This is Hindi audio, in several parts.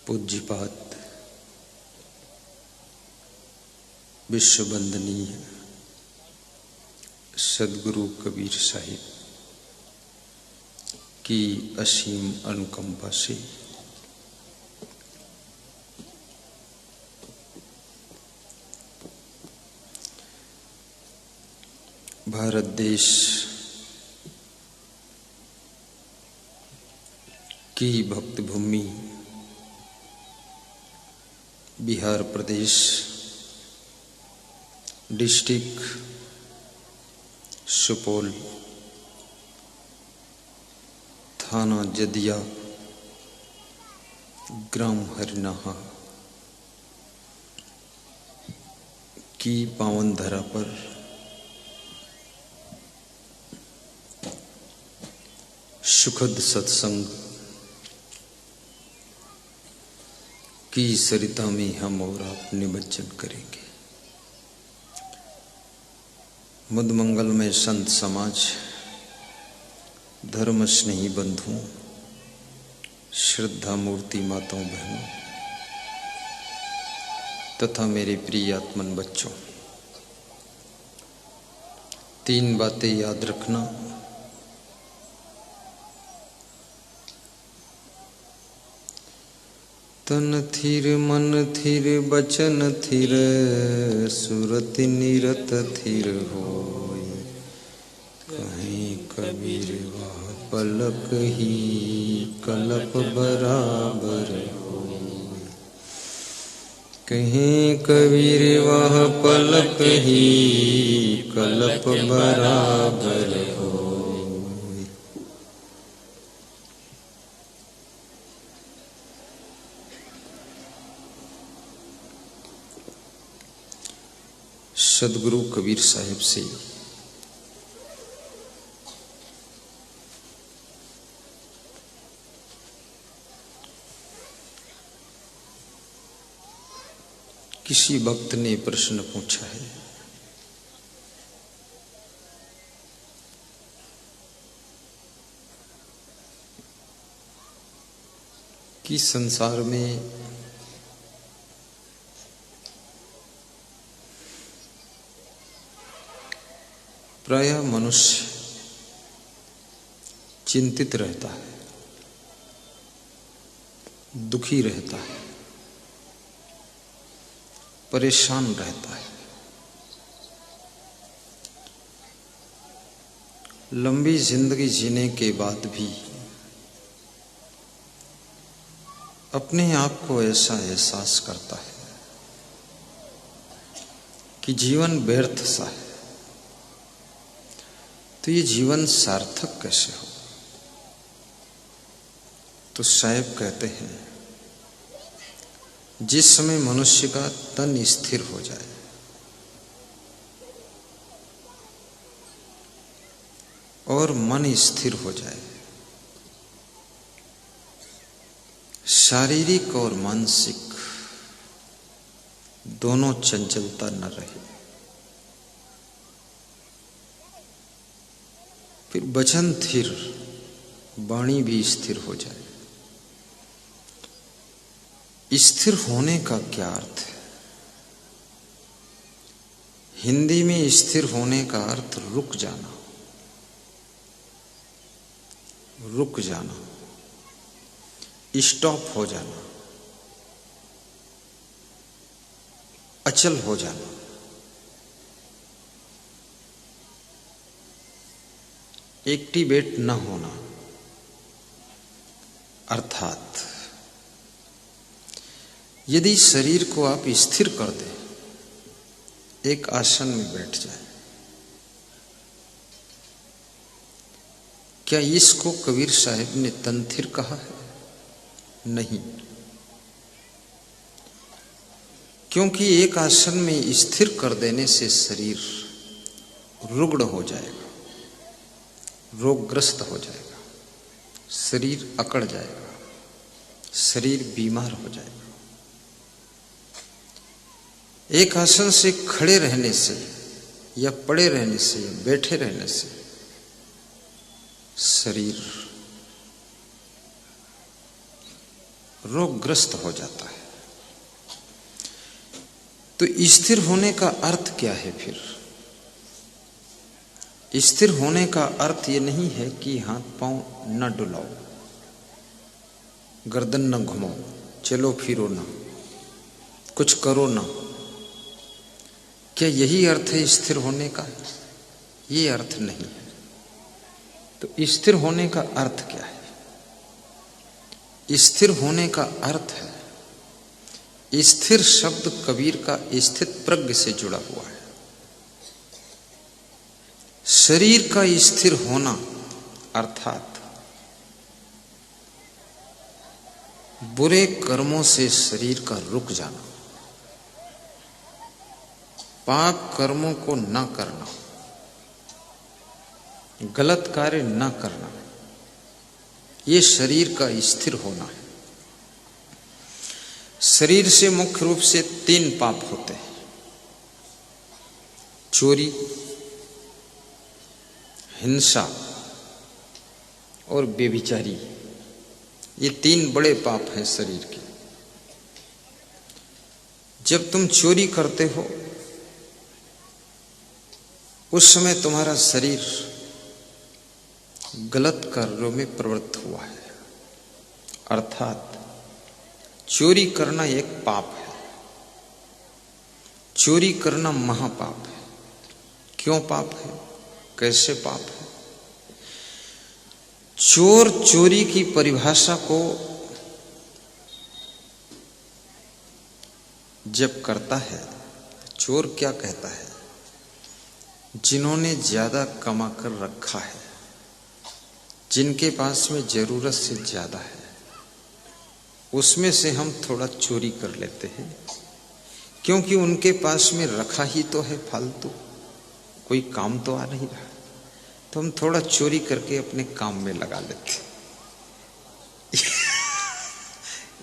पूज्यपाद विश्ववंदनीय सद्गुरु कबीर साहिब की असीम अनुकंपा से भारत देश की भक्त भूमि बिहार प्रदेश डिस्ट्रिक्ट सुपौल थाना जदिया ग्राम हरिनाहा की पावन धरा पर सुखद सत्संग की सरिता में हम और आप निमज्जन करेंगे। मुद मंगल में संत समाज, धर्म स्नेही बंधुओं, श्रद्धा मूर्ति माताओं बहनों तथा मेरे प्रिय आत्मन बच्चों, तीन बातें याद रखना। तन थिर मन थिर बचन थिर सुरति निरत थिर होय। कहीं कबीर वाह पलक ही कलप बराबर होय। कहीं कबीर वाह पलक ही कलप बराबर होय। सद्गुरु कबीर साहिब से किसी भक्त ने प्रश्न पूछा है कि संसार में प्रायः मनुष्य चिंतित रहता है, दुखी रहता है, परेशान रहता है। लंबी जिंदगी जीने के बाद भी अपने आप को ऐसा एहसास करता है कि जीवन व्यर्थ सा है। तो ये जीवन सार्थक कैसे हो? तो साहिब कहते हैं, जिस समय मनुष्य का तन स्थिर हो जाए और मन स्थिर हो जाए, शारीरिक और मानसिक दोनों चंचलता न रहे, फिर वचन स्थिर, वाणी भी स्थिर हो जाए। स्थिर होने का क्या अर्थ है? हिंदी में स्थिर होने का अर्थ रुक जाना, रुक जाना, स्टॉप हो जाना, अचल हो जाना। एक्टिवेट न होना, अर्थात यदि शरीर को आप स्थिर कर दें, एक आसन में बैठ जाए, क्या इसको कबीर साहिब ने तंथिर कहा है? नहीं, क्योंकि एक आसन में स्थिर कर देने से शरीर रुग्ण हो जाएगा, रोगग्रस्त हो जाएगा, शरीर अकड़ जाएगा, शरीर बीमार हो जाएगा। एक आसन से खड़े रहने से या पड़े रहने से या बैठे रहने से शरीर रोगग्रस्त हो जाता है। तो स्थिर होने का अर्थ क्या है फिर? स्थिर होने का अर्थ ये नहीं है कि हाथ पांव न डुलाओ, गर्दन न घुमाओ, चलो फिरो ना, कुछ करो ना। क्या यही अर्थ है स्थिर होने का? ये अर्थ नहीं है। तो स्थिर होने का अर्थ क्या है? स्थिर होने का अर्थ है, स्थिर शब्द कबीर का स्थित प्रज्ञ से जुड़ा हुआ है। शरीर का स्थिर होना अर्थात बुरे कर्मों से शरीर का रुक जाना, पाप कर्मों को न करना, गलत कार्य न करना, ये शरीर का स्थिर होना है। शरीर से मुख्य रूप से 3 पाप होते हैं: चोरी, हिंसा और व्यभिचारी। ये 3 बड़े पाप हैं शरीर के। जब तुम चोरी करते हो उस समय तुम्हारा शरीर गलत कार्यों में प्रवृत्त हुआ है, अर्थात चोरी करना एक पाप है। चोरी करना महापाप है। क्यों पाप है? कैसे पाप है? चोर चोरी की परिभाषा को जब करता है, चोर क्या कहता है? जिन्होंने ज्यादा कमा कर रखा है, जिनके पास में जरूरत से ज्यादा है, उसमें से हम थोड़ा चोरी कर लेते हैं, क्योंकि उनके पास में रखा ही तो है फालतू, कोई काम तो आ नहीं रहा, तो हम थोड़ा चोरी करके अपने काम में लगा लेते।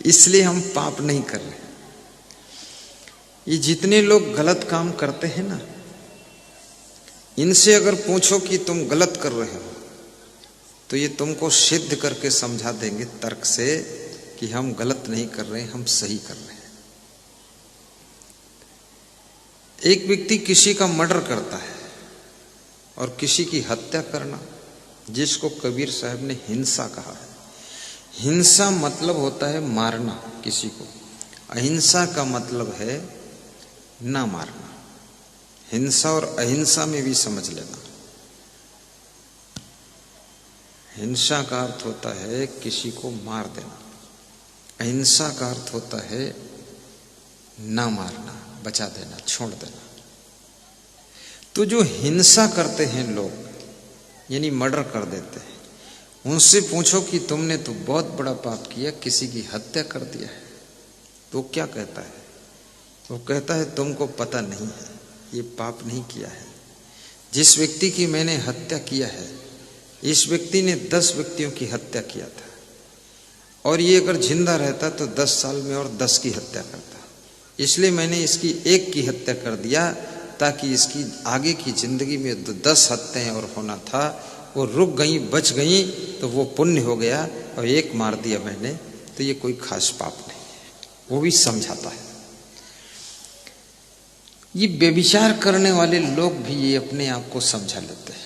इसलिए हम पाप नहीं कर रहे। ये जितने लोग गलत काम करते हैं ना, इनसे अगर पूछो कि तुम गलत कर रहे हो, तो ये तुमको सिद्ध करके समझा देंगे तर्क से कि हम गलत नहीं कर रहे, हम सही कर रहे हैं। एक व्यक्ति किसी का मर्डर करता है और किसी की हत्या करना, जिसको कबीर साहब ने हिंसा कहा है। हिंसा मतलब होता है मारना किसी को, अहिंसा का मतलब है ना मारना। हिंसा और अहिंसा में भी समझ लेना। हिंसा का अर्थ होता है किसी को मार देना, अहिंसा का अर्थ होता है ना मारना, बचा देना, छोड़ देना। तो जो हिंसा करते हैं लोग, यानी मर्डर कर देते हैं, उनसे पूछो कि तुमने तो बहुत बड़ा पाप किया, किसी की हत्या कर दिया है, तो क्या कहता है? वो कहता है तुमको पता नहीं है, ये पाप नहीं किया है। जिस व्यक्ति की मैंने हत्या किया है, इस व्यक्ति ने 10 व्यक्तियों की हत्या किया था, और ये अगर जिंदा रहता तो 10 साल में और 10 की हत्या करता। इसलिए मैंने इसकी 1 की हत्या कर दिया, ताकि इसकी आगे की जिंदगी में 10 हत्याएं और होना था, वो रुक गई, बच गई, तो वो पुण्य हो गया। और 1 मार दिया मैंने, तो ये कोई खास पाप नहीं है। वो भी समझाता है। ये व्यभिचार करने वाले लोग भी ये अपने आप को समझा लेते हैं,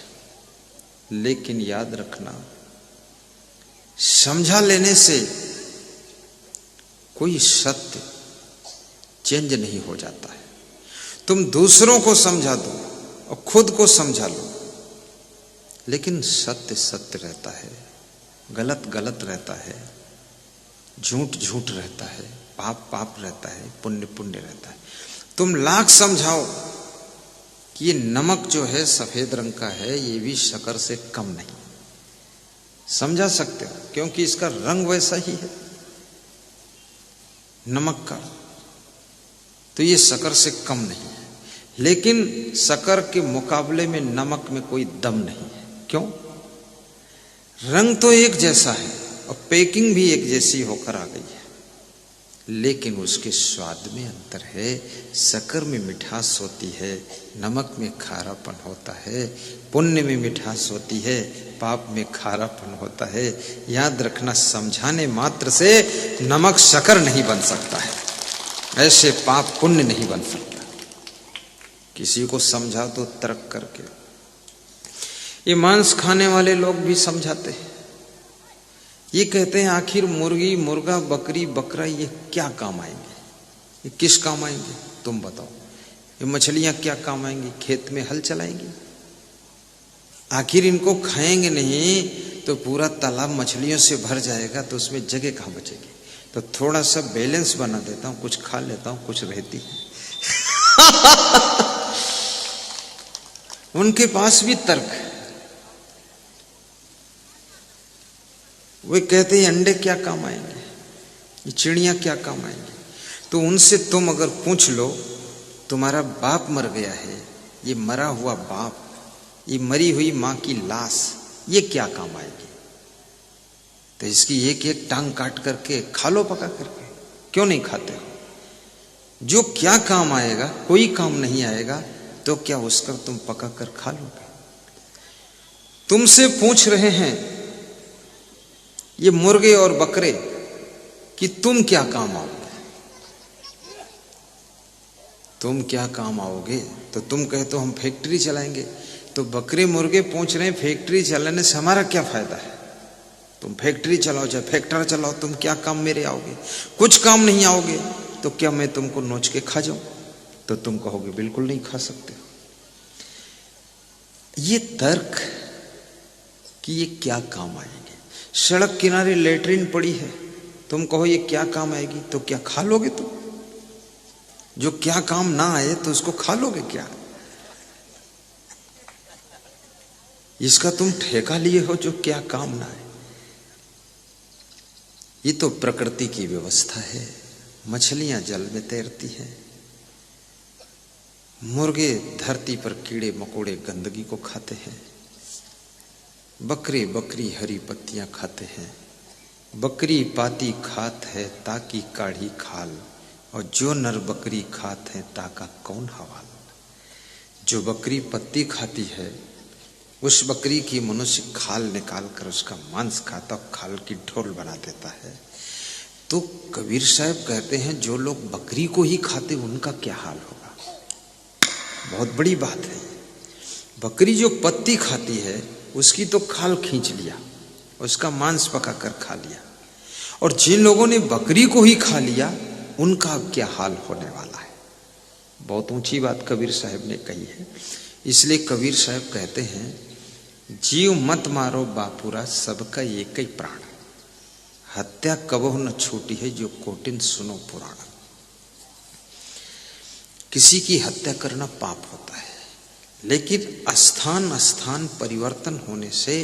लेकिन याद रखना, समझा लेने से कोई सत्य चेंज नहीं हो जाता है। तुम दूसरों को समझा दो और खुद को समझा लो, लेकिन सत्य सत्य रहता है, गलत गलत रहता है, झूठ झूठ रहता है, पाप पाप रहता है, पुण्य पुण्य रहता है। तुम लाख समझाओ कि ये नमक जो है सफेद रंग का है, ये भी शक्कर से कम नहीं, समझा सकते हो, क्योंकि इसका रंग वैसा ही है नमक का, तो ये शक्कर से कम नहीं है। लेकिन शक्कर के मुकाबले में नमक में कोई दम नहीं है। क्यों? रंग तो एक जैसा है और पैकिंग भी एक जैसी होकर आ गई है, लेकिन उसके स्वाद में अंतर है। शक्कर में मिठास होती है, नमक में खारापन होता है। पुण्य में मिठास होती है, पाप में खारापन होता है। याद रखना, समझाने मात्र से नमक शक्कर नहीं बन सकता है, ऐसे पाप पुण्य नहीं बन सकता। किसी को समझा तो तर्क करके। ये मांस खाने वाले लोग भी समझाते हैं, ये कहते हैं आखिर मुर्गी, मुर्गा, बकरी, बकरा ये क्या काम आएंगे, ये किस काम आएंगे तुम बताओ। ये मछलियां क्या काम आएंगी, खेत में हल चलाएंगी। आखिर इनको खाएंगे नहीं तो पूरा तालाब मछलियों से भर जाएगा, तो उसमें जगह कहाँ बचेगी। तो थोड़ा सा बैलेंस बना देता हूं, कुछ खा लेता हूं, कुछ रहती है। उनके पास भी तर्क है। वे कहते हैं अंडे क्या काम आएंगे, ये चिड़ियां क्या काम आएंगी। तो उनसे तुम अगर पूछ लो, तुम्हारा बाप मर गया है, ये मरा हुआ बाप, ये मरी हुई मां की लाश, ये क्या काम आएगी। तो इसकी एक एक टांग काट करके खा लो पका करके, क्यों नहीं खाते हो। जो क्या काम आएगा, कोई काम नहीं आएगा, तो क्या उसका तुम पका कर खा लोगे। तुमसे पूछ रहे हैं ये मुर्गे और बकरे कि तुम क्या काम आओगे, तुम क्या काम आओगे। तो तुम कहते हो हम फैक्ट्री चलाएंगे। तो बकरे मुर्गे पूछ रहे हैं फैक्ट्री चलाने से हमारा क्या फायदा है। तुम फैक्ट्री चलाओ, चाहे फैक्ट्री चलाओ, तुम क्या काम मेरे आओगे, कुछ काम नहीं आओगे। तो क्या मैं तुमको नोच के खा जाऊं। तो तुम कहोगे बिल्कुल नहीं खा सकते। ये तर्क कि ये क्या काम आएंगे। सड़क किनारे लेटरिन पड़ी है, तुम कहो ये क्या काम आएगी, तो क्या खा लोगे तुम। जो क्या काम ना आए तो उसको खा लोगे क्या। इसका तुम ठेका लिए हो जो क्या काम ना आए। ये तो प्रकृति की व्यवस्था है। मछलियां जल में तैरती हैं, मुर्गे धरती पर कीड़े मकोड़े गंदगी को खाते हैं, बकरी बकरी हरी पत्तियां खाते हैं। बकरी पाती खात है ताकि काढ़ी खाल, और जो नर बकरी खात है ताका कौन हवाल। जो बकरी पत्ती खाती है, उस बकरी की मनुष्य खाल निकाल कर उसका मांस खाता, खाल की ढोल बना देता है। तो कबीर साहब कहते हैं जो लोग बकरी को ही खाते उनका क्या हाल होगा। बहुत बड़ी बात है। बकरी जो पत्ती खाती है उसकी तो खाल खींच लिया, उसका मांस पका कर खा लिया, और जिन लोगों ने बकरी को ही खा लिया उनका क्या हाल होने वाला है। बहुत ऊंची बात कबीर साहब ने कही है। इसलिए कबीर साहब कहते हैं जीव मत मारो बापुरा, सबका एक ही प्राण, हत्या कबहु न छूटी है जो कोटिन सुनो पुराण। किसी की हत्या करना पाप होता है, लेकिन स्थान स्थान परिवर्तन होने से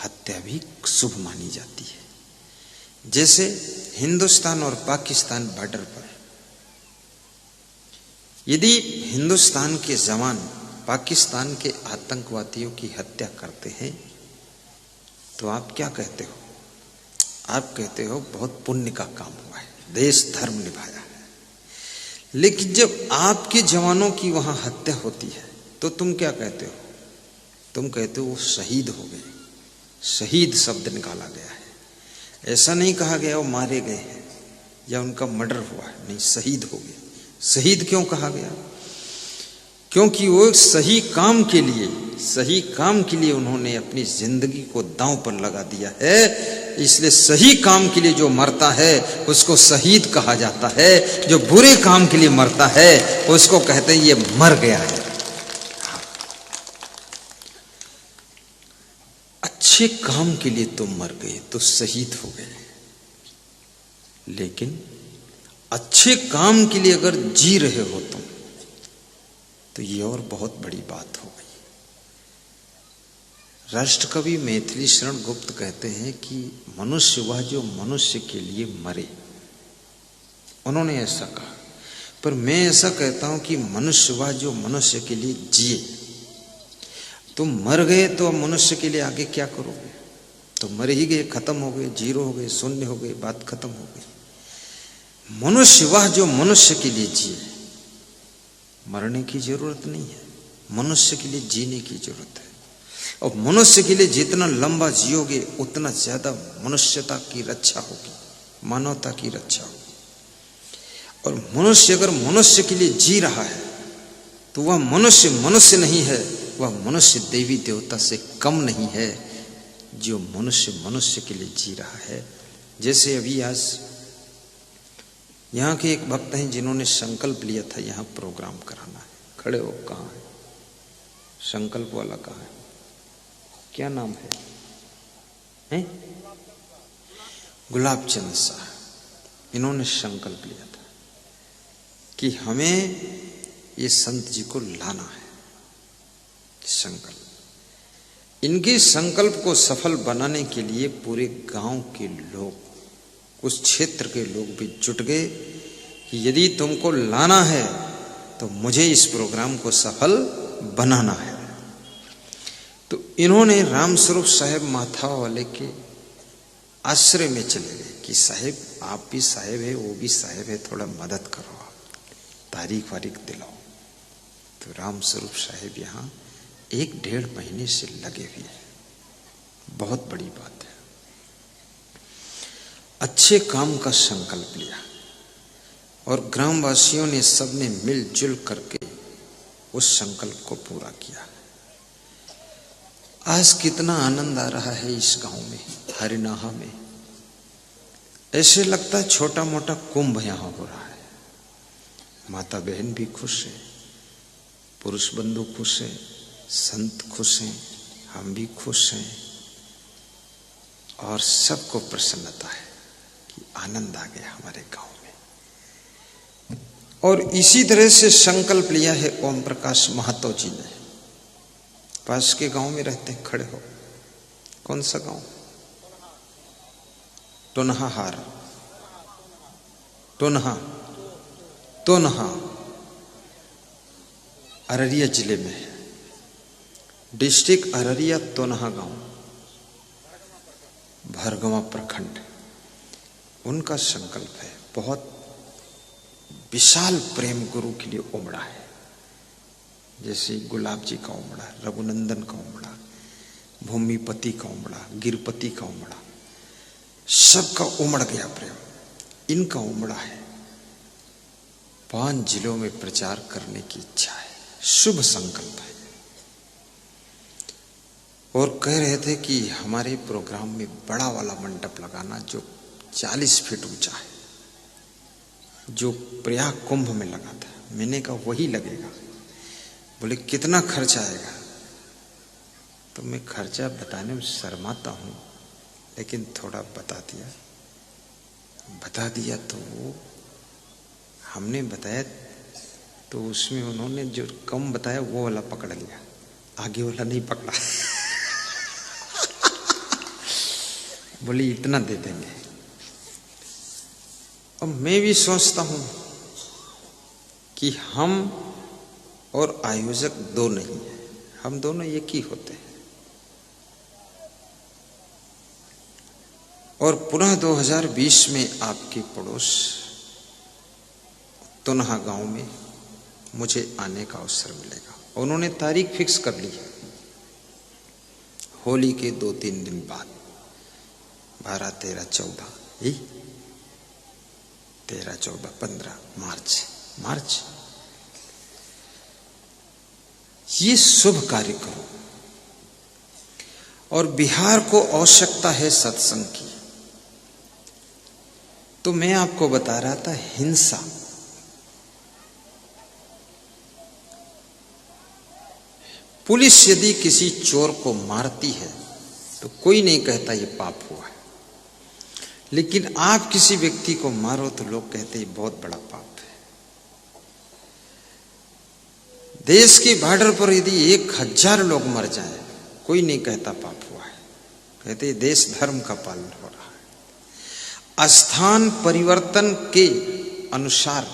हत्या भी शुभ मानी जाती है। जैसे हिंदुस्तान और पाकिस्तान बॉर्डर पर यदि हिंदुस्तान के जवान पाकिस्तान के आतंकवादियों की हत्या करते हैं तो आप क्या कहते हो। आप कहते हो बहुत पुण्य का काम हुआ है, देश धर्म निभाया है। लेकिन जब आपके जवानों की वहां हत्या होती है तो तुम क्या कहते हो। तुम कहते हो वो शहीद हो गए। शहीद शब्द निकाला गया है। ऐसा नहीं कहा गया वो मारे गए हैं या उनका मर्डर हुआ है, नहीं, शहीद हो गए। शहीद क्यों कहा गया। क्योंकि वो सही काम के लिए उन्होंने अपनी जिंदगी को दांव पर लगा दिया है। इसलिए सही काम के लिए जो मरता है उसको शहीद कहा जाता है। जो बुरे काम के लिए मरता है उसको कहते हैं ये मर गया है। अच्छे काम के लिए तुम मर गए तो शहीद हो गए, लेकिन अच्छे काम के लिए अगर जी रहे हो तुम तो ये और बहुत बड़ी बात हो गई। राष्ट्रकवि मैथिली शरण गुप्त कहते हैं कि मनुष्य वह जो मनुष्य के लिए मरे। उन्होंने ऐसा कहा, पर मैं ऐसा कहता हूं कि मनुष्य वह जो मनुष्य के लिए जिए। तुम मर गए तो मनुष्य के लिए आगे क्या करोगे। तो मर ही गए, खत्म हो गए, जीरो हो गए, शून्य हो गए, बात खत्म हो गई। मनुष्य वह जो मनुष्य के लिए जिए, मरने की जरूरत नहीं है, मनुष्य के लिए जीने की जरूरत है। और मनुष्य के लिए जितना लंबा जियोगे उतना ज्यादा मनुष्यता की रक्षा होगी, मानवता की रक्षा होगी। और मनुष्य अगर मनुष्य के लिए जी रहा है तो वह मनुष्य मनुष्य नहीं है, वह मनुष्य देवी देवता से कम नहीं है जो मनुष्य मनुष्य के लिए जी रहा है। जैसे अभी आज यहाँ के एक भक्त हैं जिन्होंने संकल्प लिया था यहाँ प्रोग्राम कराना है। खड़े हो, कहाँ है संकल्प वाला, कहाँ है, क्या नाम है? गुलाब चंद साहब। इन्होंने संकल्प लिया था कि हमें ये संत जी को लाना है। संकल्प, इनके संकल्प को सफल बनाने के लिए पूरे गांव के लोग, उस क्षेत्र के लोग भी जुट गए कि यदि तुमको लाना है तो मुझे इस प्रोग्राम को सफल बनाना है। तो इन्होंने रामस्वरूप साहेब माथा वाले के आश्रय में चले गए कि साहेब आप भी साहेब है, वो भी साहेब है, थोड़ा मदद करो, आप तारीख वारीख दिलाओ। तो रामस्वरूप साहेब यहाँ 1-1.5 महीने से लगे हुए हैं। बहुत बड़ी बात है। अच्छे काम का संकल्प लिया और ग्रामवासियों ने सबने मिलजुल करके उस संकल्प को पूरा किया। आज कितना आनंद आ रहा है इस गांव में, हरिनाहा में। ऐसे लगता है छोटा मोटा कुंभ यहां हो रहा है। माता बहन भी खुश है, पुरुष बंधु खुश है, संत खुश हैं, हम भी खुश हैं और सबको प्रसन्नता है कि आनंद आ गया हमारे गांव में। और इसी तरह से संकल्प लिया है ओम प्रकाश महतो जी ने। पास के गांव में रहते हैं, खड़े हो। कौन सा गांव? टोनहाहार, टोनहा अररिया जिले में है। डिस्ट्रिक्ट अररिया, टोनहा गांव, भरगवा प्रखंड। उनका संकल्प है, बहुत विशाल प्रेम गुरु के लिए उमड़ा है। जैसे गुलाब जी का उमड़ा, रघुनंदन का उमड़ा, भूमिपति का उमड़ा, गिरपति का उमड़ा, सबका उमड़ गया प्रेम। इनका उमड़ा है। 5 जिलों में प्रचार करने की इच्छा है, शुभ संकल्प है। और कह रहे थे कि हमारे प्रोग्राम में बड़ा वाला मंडप लगाना जो 40 फीट ऊंचा है, जो प्रयाग कुंभ में लगा था। मैंने कहा वही लगेगा। बोले कितना खर्चा आएगा? तो मैं खर्चा बताने में शर्माता हूं, लेकिन थोड़ा बता दिया तो हमने बताया तो उसमें उन्होंने जो कम बताया वो वाला पकड़ लिया, आगे वाला नहीं पकड़ा। बोली इतना दे देंगे। अब मैं भी सोचता हूं कि हम और आयोजक दो नहीं है, हम दोनों एक ही होते हैं। और पुनः 2020 में आपके पड़ोस टोनहा गांव में मुझे आने का अवसर मिलेगा। उन्होंने तारीख फिक्स कर ली है, होली के 2-3 दिन बाद, 12, 13, 14, 13, 14, 15 मार्च। ये शुभ कार्य करो। और बिहार को आवश्यकता है सत्संग की। तो मैं आपको बता रहा था, हिंसा, पुलिस यदि किसी चोर को मारती है तो कोई नहीं कहता ये पाप हुआ है, लेकिन आप किसी व्यक्ति को मारो तो लोग कहते हैं बहुत बड़ा पाप है। देश के बॉर्डर पर यदि 1000 लोग मर जाएं, कोई नहीं कहता पाप हुआ है, कहते देश धर्म का पालन हो रहा है। स्थान परिवर्तन के अनुसार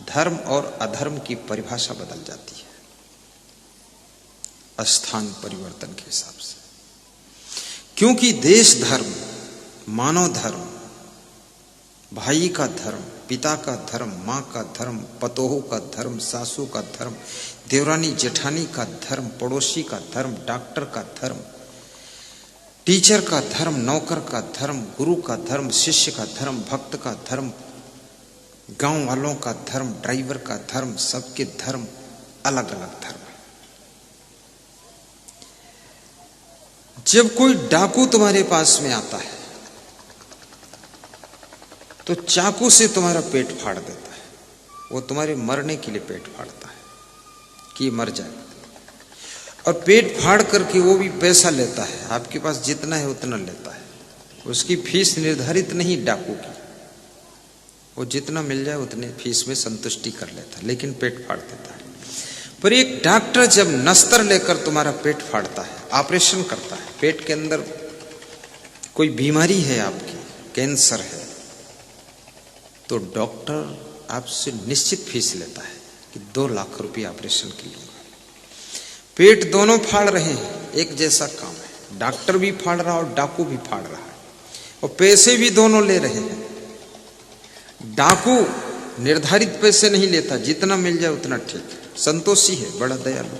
धर्म और अधर्म की परिभाषा बदल जाती है, स्थान परिवर्तन के हिसाब से। क्योंकि देश धर्म, मानव धर्म, भाई का धर्म, पिता का धर्म, माँ का धर्म, पतोहू का धर्म, सासू का धर्म, देवरानी जेठानी का धर्म, पड़ोसी का धर्म, डॉक्टर का धर्म, टीचर का धर्म, नौकर का धर्म, गुरु का धर्म, शिष्य का धर्म, भक्त का धर्म, गांव वालों का धर्म, ड्राइवर का धर्म, सबके धर्म अलग अलग धर्म है। जब कोई डाकू तुम्हारे पास में आता है तो चाकू से तुम्हारा पेट फाड़ देता है, वो तुम्हारे मरने के लिए पेट फाड़ता है कि मर जाए, और पेट फाड़ करके वो भी पैसा लेता है, आपके पास जितना है उतना लेता है, उसकी फीस निर्धारित नहीं डाकू की, वो जितना मिल जाए उतने फीस में संतुष्टि कर लेता है, लेकिन पेट फाड़ देता है। पर एक डॉक्टर जब नस्तर लेकर तुम्हारा पेट फाड़ता है, ऑपरेशन करता है, पेट के अंदर कोई बीमारी है आपकी, कैंसर है, तो डॉक्टर आपसे निश्चित फीस लेता है कि 2 लाख रुपए ऑपरेशन के लूंगा। पेट दोनों फाड़ रहे हैं, एक जैसा काम है, डॉक्टर भी फाड़ रहा और डाकू भी फाड़ रहा है, और पैसे भी दोनों ले रहे हैं। डाकू निर्धारित पैसे नहीं लेता, जितना मिल जाए उतना ठीक है, संतोषी है, बड़ा दयालु,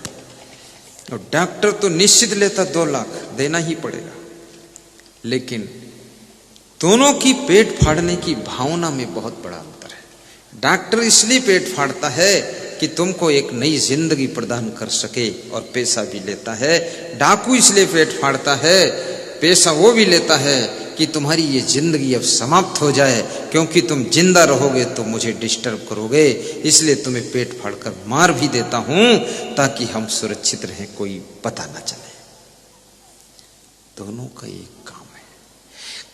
और डॉक्टर तो निश्चित लेता 2 लाख देना ही पड़ेगा। लेकिन दोनों की पेट फाड़ने की भावना में बहुत बड़ा अंतर है। डॉक्टर इसलिए पेट फाड़ता है कि तुमको एक नई जिंदगी प्रदान कर सके और पैसा भी लेता है। डाकू इसलिए पेट फाड़ता है, पैसा वो भी लेता है कि तुम्हारी ये जिंदगी अब समाप्त हो जाए, क्योंकि तुम जिंदा रहोगे तो मुझे डिस्टर्ब करोगे, इसलिए तुम्हें पेट फाड़कर मार भी देता हूं ताकि हम सुरक्षित रहें, कोई पता ना चले। दोनों का एक काम है,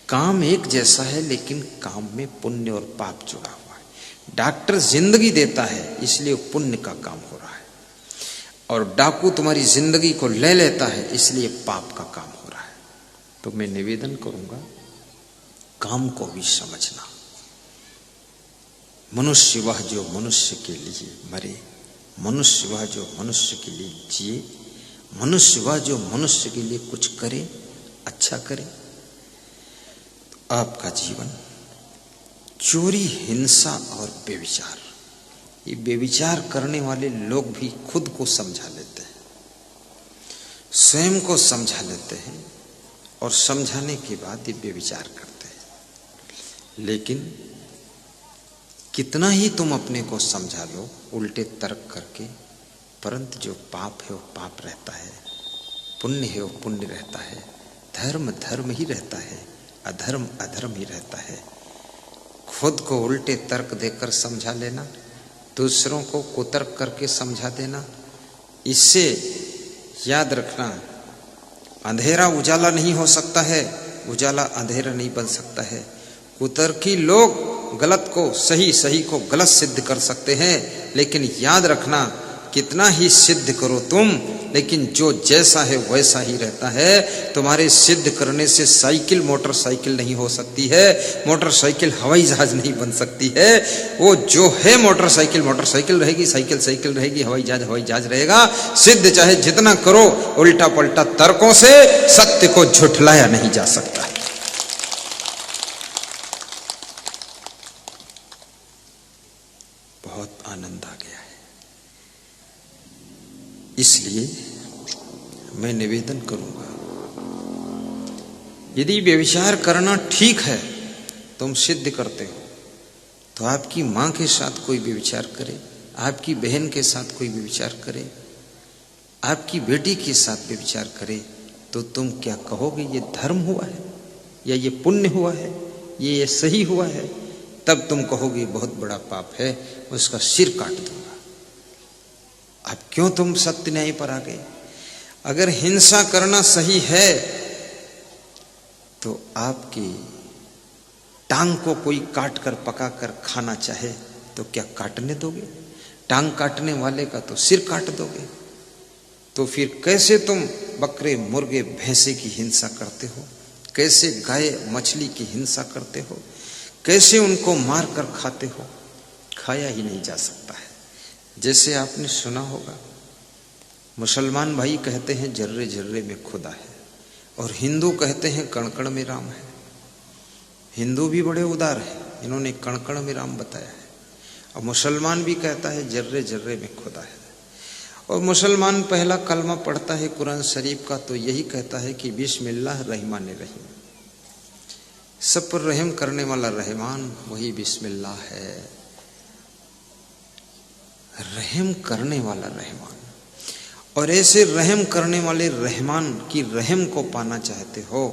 काम एक जैसा है, लेकिन काम में पुण्य और पाप जुड़ा हुआ है। डॉक्टर जिंदगी देता है इसलिए पुण्य का काम हो रहा है, और डाकू तुम्हारी जिंदगी को ले लेता है इसलिए पाप का काम हो रहा है। तो मैं निवेदन करूंगा, काम को भी समझना। मनुष्य वह जो मनुष्य के लिए मरे, मनुष्य वह जो मनुष्य के लिए जिए, मनुष्य वह जो मनुष्य के लिए कुछ करे, अच्छा करे। आपका जीवन चोरी, हिंसा और बेविचार, ये बेविचार करने वाले लोग भी खुद को समझा लेते हैं, स्वयं को समझा लेते हैं, और समझाने के बाद ये बेविचार करते हैं। लेकिन कितना ही तुम अपने को समझा लो उल्टे तर्क करके, परंतु जो पाप है वो पाप रहता है, पुण्य है वो पुण्य रहता है, धर्म धर्म ही रहता है, अधर्म अधर्म ही रहता है। खुद को उल्टे तर्क देकर समझा लेना, दूसरों को कुतर्क करके समझा देना, इससे याद रखना अंधेरा उजाला नहीं हो सकता है, उजाला अंधेरा नहीं बन सकता है। कुतर्की लोग गलत को सही, सही को गलत सिद्ध कर सकते हैं, लेकिन याद रखना कितना ही सिद्ध करो तुम, लेकिन जो जैसा है वैसा ही रहता है। तुम्हारे सिद्ध करने से साइकिल मोटरसाइकिल नहीं हो सकती है, मोटरसाइकिल हवाई जहाज नहीं बन सकती है। वो जो है मोटरसाइकिल मोटरसाइकिल रहेगी, साइकिल साइकिल रहेगी, हवाई जहाज रहेगा। सिद्ध चाहे जितना करो, उल्टा पलटा तर्कों से सत्य को झुठलाया नहीं जा सकता। बहुत आनंद आ गया है, इसलिए मैं निवेदन करूंगा, यदि व्यभिचार करना ठीक है, तुम सिद्ध करते हो, तो आपकी मां के साथ कोई व्यभिचार करे, आपकी बहन के साथ कोई व्यभिचार करे, आपकी बेटी के साथ व्यभिचार करे, तो तुम क्या कहोगे? ये धर्म हुआ है, या ये पुण्य हुआ है, ये सही हुआ है? तब तुम कहोगे बहुत बड़ा पाप है, उसका सिर काट दूंगा। अब क्यों तुम सत्य न्याय पर आ गए? अगर हिंसा करना सही है तो आपकी टांग को कोई काट कर पका कर खाना चाहे तो क्या काटने दोगे? टांग काटने वाले का तो सिर काट दोगे। तो फिर कैसे तुम बकरे, मुर्गे, भैंसे की हिंसा करते हो? कैसे गाय, मछली की हिंसा करते हो? कैसे उनको मार कर खाते हो? खाया ही नहीं जा सकता है। जैसे आपने सुना होगा, मुसलमान भाई कहते हैं जर्रे जर्रे में खुदा है, और हिंदू कहते हैं कण कण में राम है। हिंदू भी बड़े उदार है, इन्होंने कण कण में राम बताया है। और मुसलमान भी कहता है जर्रे जर्रे में खुदा है। और मुसलमान पहला कलमा पढ़ता है कुरान शरीफ का तो यही कहता है कि बिस्मिल्लाह रहमान रहीम, सब पर रहम करने वाला रहमान वही बिस्मिल्लाह है, रहम करने वाला रहमान। और ऐसे रहम करने वाले रहमान की रहम को पाना चाहते हो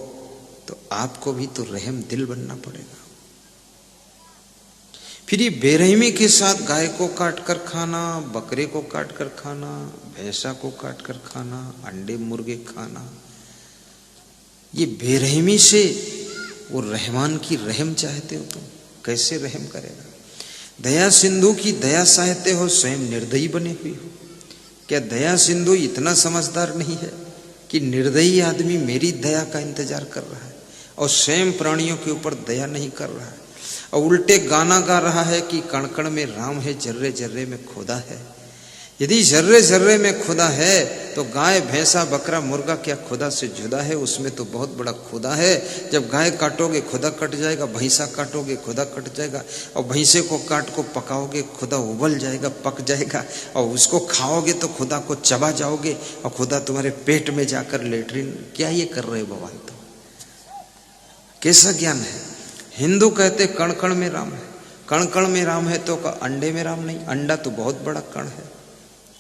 तो आपको भी तो रहम दिल बनना पड़ेगा। फिर ये बेरहमी के साथ गाय को काट कर खाना, बकरे को काट कर खाना, भैंसा को काट कर खाना, अंडे मुर्गे खाना, ये बेरहमी से वो रहमान की रहम चाहते हो तुम, कैसे रहम करेगा। दया सिंधु की दया चाहते हो, स्वयं निर्दयी बने हुए हो। क्या दया सिंधु इतना समझदार नहीं है कि निर्दयी आदमी मेरी दया का इंतजार कर रहा है और स्वयं प्राणियों के ऊपर दया नहीं कर रहा है, और उल्टे गाना गा रहा है कि कण कण में राम है, जर्रे जर्रे में खुदा है। यदि जर्रे जर्रे में खुदा है तो गाय भैंसा बकरा मुर्गा क्या खुदा से जुदा है? उसमें तो बहुत बड़ा खुदा है। जब गाय काटोगे खुदा कट जाएगा, भैंसा काटोगे खुदा कट जाएगा, और भैंसे को काट को पकाओगे खुदा उबल जाएगा, पक जाएगा, और उसको खाओगे तो खुदा को चबा जाओगे और खुदा तुम्हारे पेट में जाकर लेटरिन। क्या ये कर रहे हो भगवान? तो कैसा ज्ञान है? हिंदू कहते कण कण में राम है। कण कण में राम है तो अंडे में राम नहीं? अंडा तो बहुत बड़ा कण है,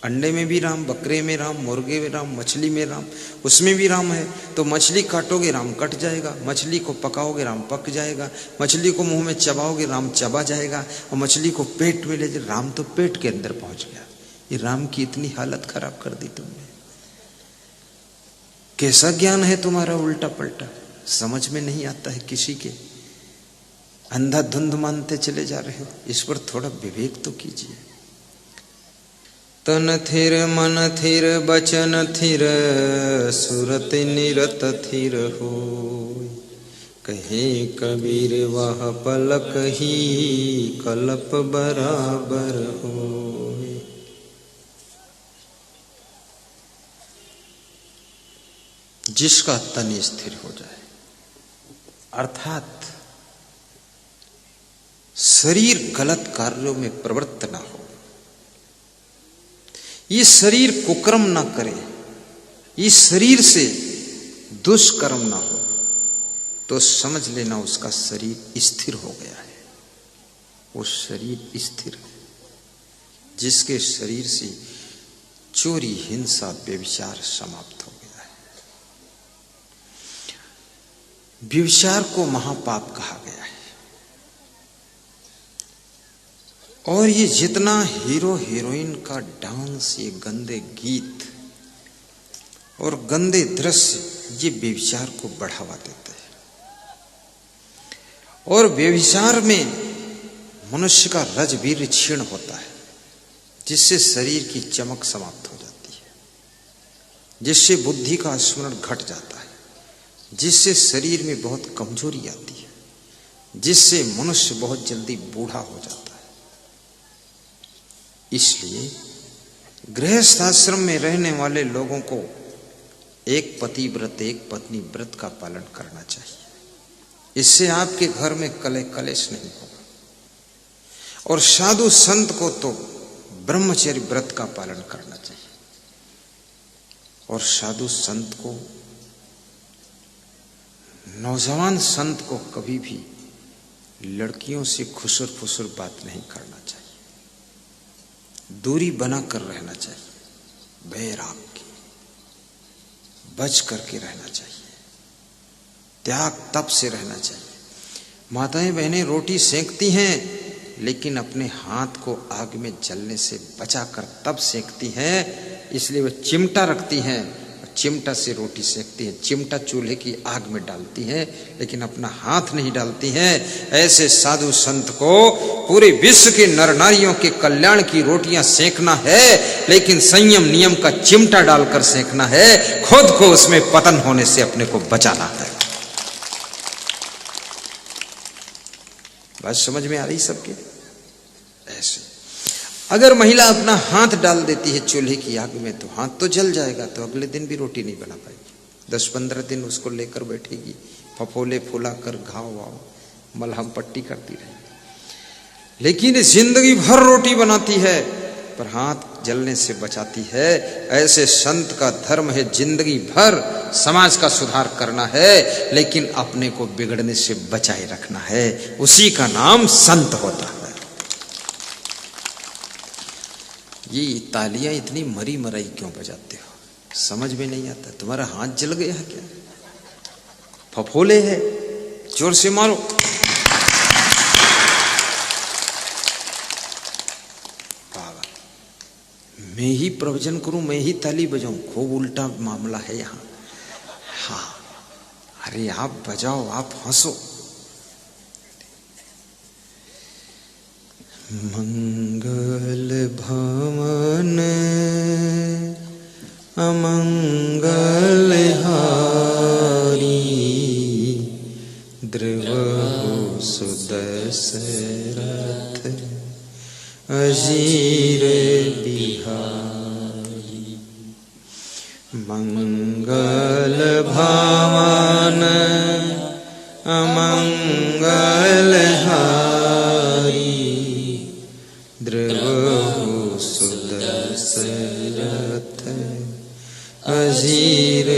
अंडे में भी राम, बकरे में राम, मुर्गे में राम, मछली में राम, उसमें भी राम है। तो मछली काटोगे राम कट जाएगा, मछली को पकाओगे राम पक जाएगा, मछली को मुंह में चबाओगे राम चबा जाएगा, और मछली को पेट में ले जाए राम तो पेट के अंदर पहुंच गया। ये राम की इतनी हालत खराब कर दी तुमने। कैसा ज्ञान है तुम्हारा उल्टा पलटा, समझ में नहीं आता है किसी के, अंधाधुंध मानते चले जा रहे हो। इस पर थोड़ा विवेक तो कीजिए। तन थिर मन थिर बचन थिर सुरत निरत थिर हो, कहे कबीर वह पलक ही कल्प बराबर हो। जिसका तन स्थिर हो जाए, अर्थात शरीर गलत कार्यों में प्रवृत्त ना हो, ये शरीर कुकर्म ना करे, इस शरीर से दुष्कर्म ना हो, तो समझ लेना उसका शरीर स्थिर हो गया है। वो शरीर स्थिर है जिसके शरीर से चोरी हिंसा व्यभिचार समाप्त हो गया है। व्यभिचार को महापाप कहा गया है। और ये जितना हीरो हीरोइन का डांस, ये गंदे गीत और गंदे दृश्य, ये व्यभिचार को बढ़ावा देते हैं। और व्यभिचार में मनुष्य का रजवीर्य क्षीण होता है, जिससे शरीर की चमक समाप्त हो जाती है, जिससे बुद्धि का स्मरण घट जाता है, जिससे शरीर में बहुत कमजोरी आती है, जिससे मनुष्य बहुत जल्दी बूढ़ा हो जाता है। इसलिए गृहस्थ आश्रम में रहने वाले लोगों को एक पति व्रत एक पत्नी व्रत का पालन करना चाहिए। इससे आपके घर में कलह कलेश नहीं होगा। और साधु संत को तो ब्रह्मचर्य व्रत का पालन करना चाहिए। और साधु संत को, नौजवान संत को कभी भी लड़कियों से खुसर फुसर बात नहीं करना चाहिए, दूरी बनाकर रहना चाहिए, बैराग की, बच करके रहना चाहिए, त्याग तप से रहना चाहिए। माताएं बहनें रोटी सेंकती हैं, लेकिन अपने हाथ को आग में जलने से बचाकर तब सेंकती हैं, इसलिए वह चिमटा रखती हैं, चिमटा से रोटी सेकती है, चिमटा चूल्हे की आग में डालती है, लेकिन अपना हाथ नहीं डालती है। ऐसे साधु संत को पूरे विश्व के नर नारियों के कल्याण की रोटियां सेकना है, लेकिन संयम नियम का चिमटा डालकर सेकना है, खुद को उसमें पतन होने से अपने को बचाना है। बात समझ में आ रही सबके? ऐसे अगर महिला अपना हाथ डाल देती है चूल्हे की आग में तो हाथ तो जल जाएगा, तो अगले दिन भी रोटी नहीं बना पाएगी। 10-15 दिन उसको लेकर बैठेगी, फफोले फुला कर घाव वाव मलहम पट्टी करती रहेगी। लेकिन जिंदगी भर रोटी बनाती है पर हाथ जलने से बचाती है। ऐसे संत का धर्म है जिंदगी भर समाज का सुधार करना है लेकिन अपने को बिगड़ने से बचाए रखना है। उसी का नाम संत होता है। ये तालियां इतनी मरी मराई क्यों बजाते हो? समझ में नहीं आता। तुम्हारा हाथ जल गया है क्या? फफोले है, जोर से मारो। मैं ही प्रवचन करूं, मैं ही ताली बजाऊं, खूब उल्टा मामला है यहां। हाँ, अरे आप बजाओ, आप हंसो। मंगल भवन अमंगल हारी, द्रवहु सुदशरथ अजीर बिहारी। मंगल भवन अमंगल हारी, द्रवहु सुदशरथ अजीर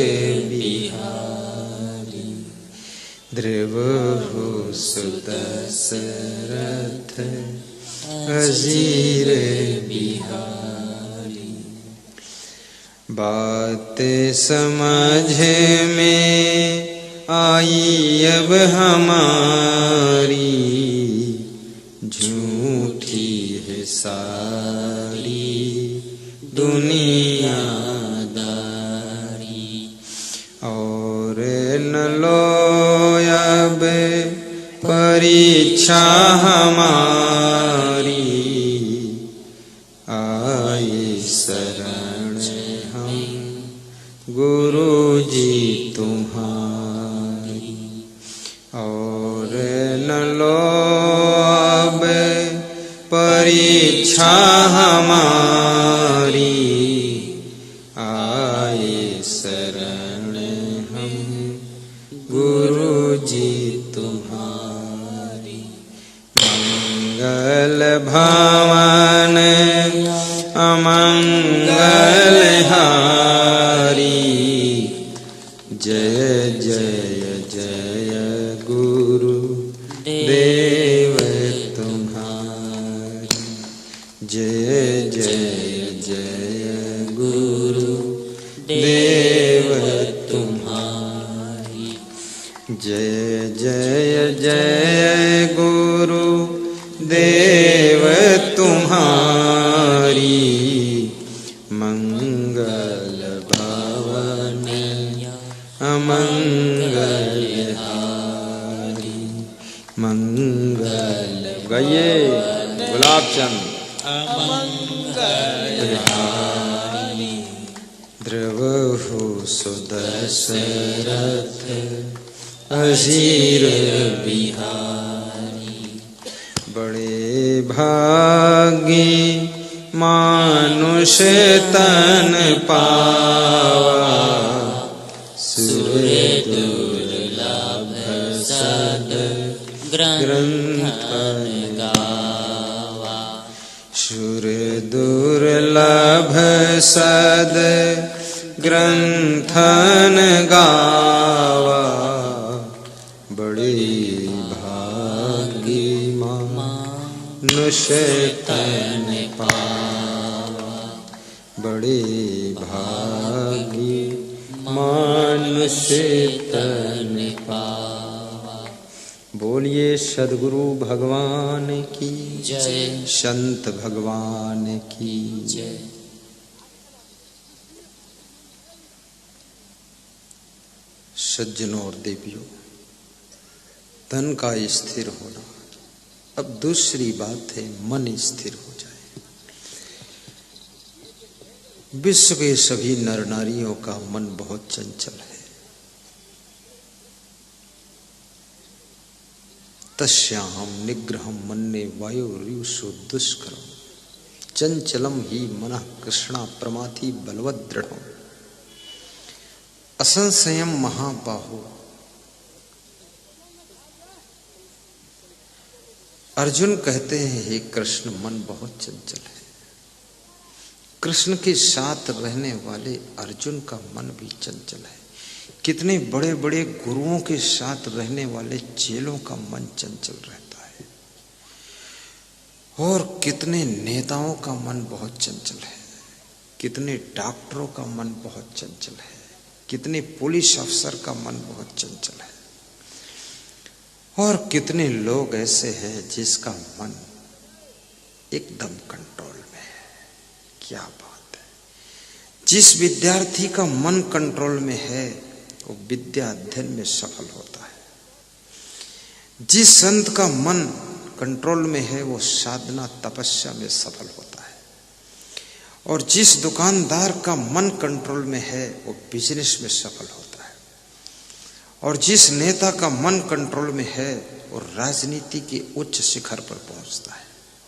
बिहारी, द्रवहु सुदशरथ अजीर बिहारी। बात समझ में आई अब हमारी, झूठी है सारी दुनियादारी। और न लो अब परीक्षा हमारी, आए शरण हम गुरु जी तुम्हारी। और न लो अब परीक्षा हमारी, आए शरण हम गुरु जी तुम्हारी। मंगल भवन अमंगल हारी, जय जय जय गुरु देव तुम्हारी। जय जय जय गुरु देव तुम्हारी। जय जय जय गुरु देव तुम्हारी। मंगल भवन अमंगल हारी, मंगल गये गुलाब चंद अमंगल हारी, द्रवहु सुदशरथ अजीर बिहारी। बड़े भागी मानुष तन पावा, सुर दुर्लभ सद ग्रंथन गावा। सुर दुर्लभ सद ग्रंथन गावा, बड़ी भागी मानुष तन पावा। बड़े भागी मानुष तन पावा। बोलिए सद्गुरु भगवान की जय, संत भगवान की जय। सज्जनों और देवियों, तन का स्थिर होना। अब दूसरी बात है मन स्थिर हो जाए। विश्व के सभी नर नारियों का मन बहुत चंचल है। तस्याहं निग्रहं मन्ये वायुरिवसु दुष्करम्, चंचलम ही मनः कृष्णा प्रमाथि बलवद दृढ़म्। असंशयम महाबाहो अर्जुन कहते हैं, हे कृष्ण, मन बहुत चंचल है। कृष्ण के साथ रहने वाले अर्जुन का मन भी चंचल है। कितने बड़े बड़े गुरुओं के साथ रहने वाले चेलों का मन चंचल रहता है, और कितने नेताओं का मन बहुत चंचल है, कितने डॉक्टरों का मन बहुत चंचल है, कितने पुलिस अफसर का मन बहुत चंचल है, और कितने लोग ऐसे हैं जिसका मन एकदम कंट्रोल में है। क्या बात है! जिस विद्यार्थी का मन कंट्रोल में है वो विद्या अध्ययन में सफल होता है। जिस संत का मन कंट्रोल में है वो साधना तपस्या में सफल होता है, और जिस दुकानदार का मन कंट्रोल में है वो बिजनेस में सफल होता है, और जिस नेता का मन कंट्रोल में है वो राजनीति के उच्च शिखर पर पहुंचता है।